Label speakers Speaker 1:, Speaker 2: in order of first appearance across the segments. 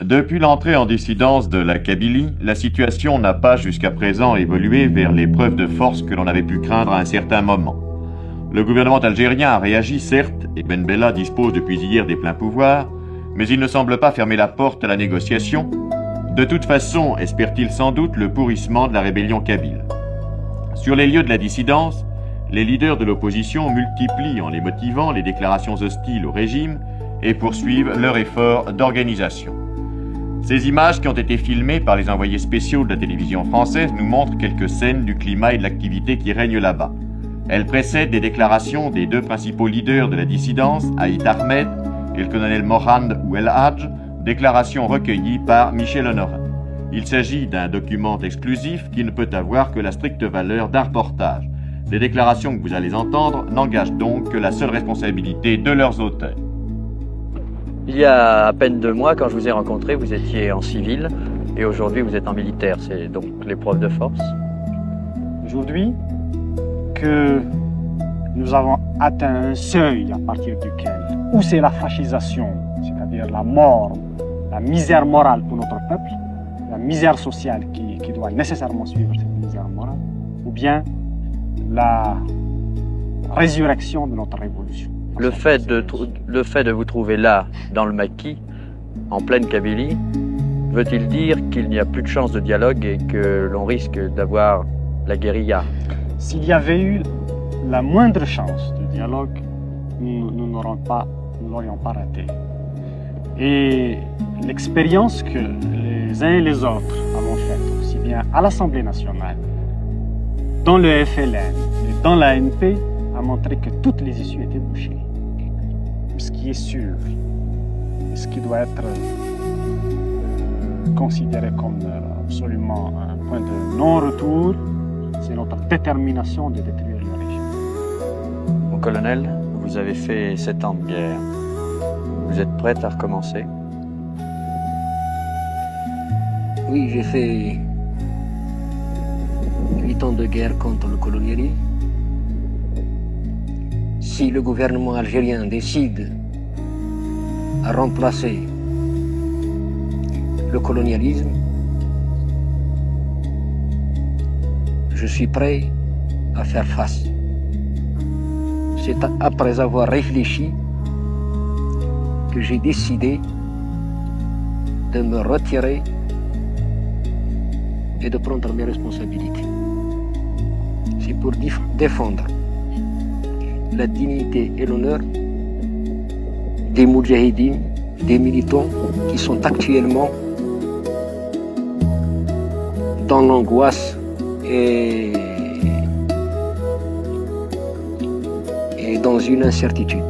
Speaker 1: Depuis l'entrée en dissidence de la Kabylie, la situation n'a pas jusqu'à présent évolué vers les preuves de force que l'on avait pu craindre à un certain moment. Le gouvernement algérien a réagi, certes, et Ben Bella dispose depuis hier des pleins pouvoirs, mais il ne semble pas fermer la porte à la négociation. De toute façon, espère-t-il sans doute le pourrissement de la rébellion kabyle. Sur les lieux de la dissidence, les leaders de l'opposition multiplient en les motivant les déclarations hostiles au régime et poursuivent leur effort d'organisation. Ces images qui ont été filmées par les envoyés spéciaux de la télévision française nous montrent quelques scènes du climat et de l'activité qui règne là-bas. Elles précèdent des déclarations des deux principaux leaders de la dissidence, Aït Ahmed et le colonel Mohand ou El Hadj, déclarations recueillies par Michel Honorat. Il s'agit d'un document exclusif qui ne peut avoir que la stricte valeur d'un reportage. Les déclarations que vous allez entendre n'engagent donc que la seule responsabilité de leurs auteurs.
Speaker 2: Il y a à peine 2 mois, quand je vous ai rencontré, vous étiez en civil et aujourd'hui vous êtes en militaire. C'est donc l'épreuve de force.
Speaker 3: Aujourd'hui, que nous avons atteint un seuil à partir duquel, où c'est la fascisation, c'est-à-dire la mort, la misère morale pour notre peuple, la misère sociale qui doit nécessairement suivre cette misère morale, ou bien la résurrection de notre révolution.
Speaker 2: Le fait de vous trouver là, dans le maquis, en pleine Kabylie, veut-il dire qu'il n'y a plus de chance de dialogue et que l'on risque d'avoir la guérilla?
Speaker 3: S'il y avait eu la moindre chance de dialogue, nous n'aurions pas raté. Et l'expérience que les uns et les autres avons faite, aussi bien à l'Assemblée nationale, dans le FLN et dans l'ANP, a montré que toutes les issues étaient bouchées. Ce qui est sûr, et ce qui doit être considéré comme absolument un point de non-retour, c'est notre détermination de détruire le régime.
Speaker 2: Mon colonel, vous avez fait 7 ans de guerre. Vous êtes prête à recommencer?
Speaker 4: Oui, j'ai fait 8 ans de guerre contre le colonialisme. Si le gouvernement algérien décide à remplacer le colonialisme, je suis prêt à faire face. C'est après avoir réfléchi que j'ai décidé de me retirer et de prendre mes responsabilités. C'est pour défendre la dignité et l'honneur des moudjahidines, des militants qui sont actuellement dans l'angoisse et dans une incertitude.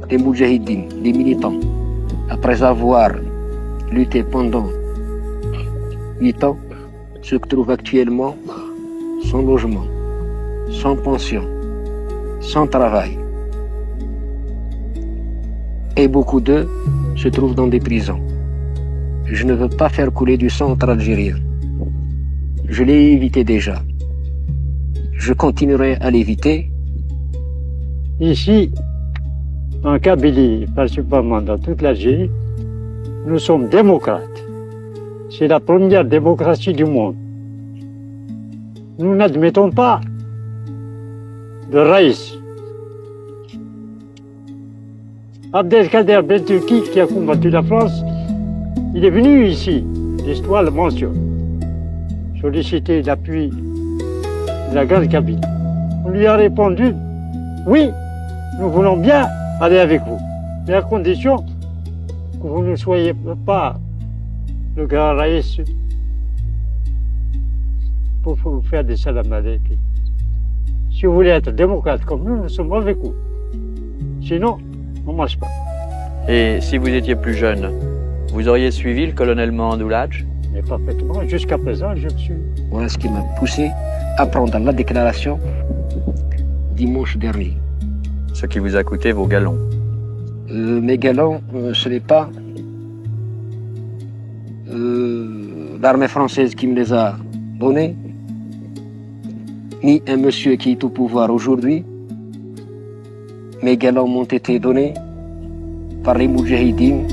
Speaker 4: Les moudjahidines, les militants, après avoir lutté pendant 8 ans, se trouvent actuellement sans logement, sans pension, sans travail. Et beaucoup d'eux se trouvent dans des prisons. Je ne veux pas faire couler du sang entre Algériens. Je l'ai évité déjà. Je continuerai à l'éviter.
Speaker 5: Ici, en Kabylie, principalement dans toute l'Algérie, nous sommes démocrates. C'est la première démocratie du monde. Nous n'admettons pas de raïs. Abdelkader Ben Turki, qui a combattu la France, il est venu ici, l'histoire le mentionne, solliciter l'appui de la grande Kabylie. On lui a répondu, oui, nous voulons bien aller avec vous, mais à condition que vous ne soyez pas le grand raïs pour vous faire des salam alayk. Si vous voulez être démocrate comme nous sommes avec vous. Sinon, on ne marche pas.
Speaker 2: Et si vous étiez plus jeune, vous auriez suivi le colonel Mohand ou El Hadj?
Speaker 5: Mais parfaitement, jusqu'à présent, je me suis...
Speaker 4: Voilà ce qui m'a poussé à prendre la déclaration dimanche dernier.
Speaker 2: Ce qui vous a coûté vos galons.
Speaker 4: Mes galons, ce n'est pas l'armée française qui me les a donnés, ni un monsieur qui est au pouvoir aujourd'hui. Mes galons m'ont été donnés par les moudjahidines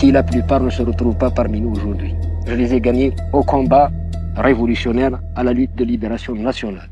Speaker 4: qui la plupart ne se retrouvent pas parmi nous aujourd'hui. Je les ai gagnés au combat révolutionnaire, à la lutte de libération nationale.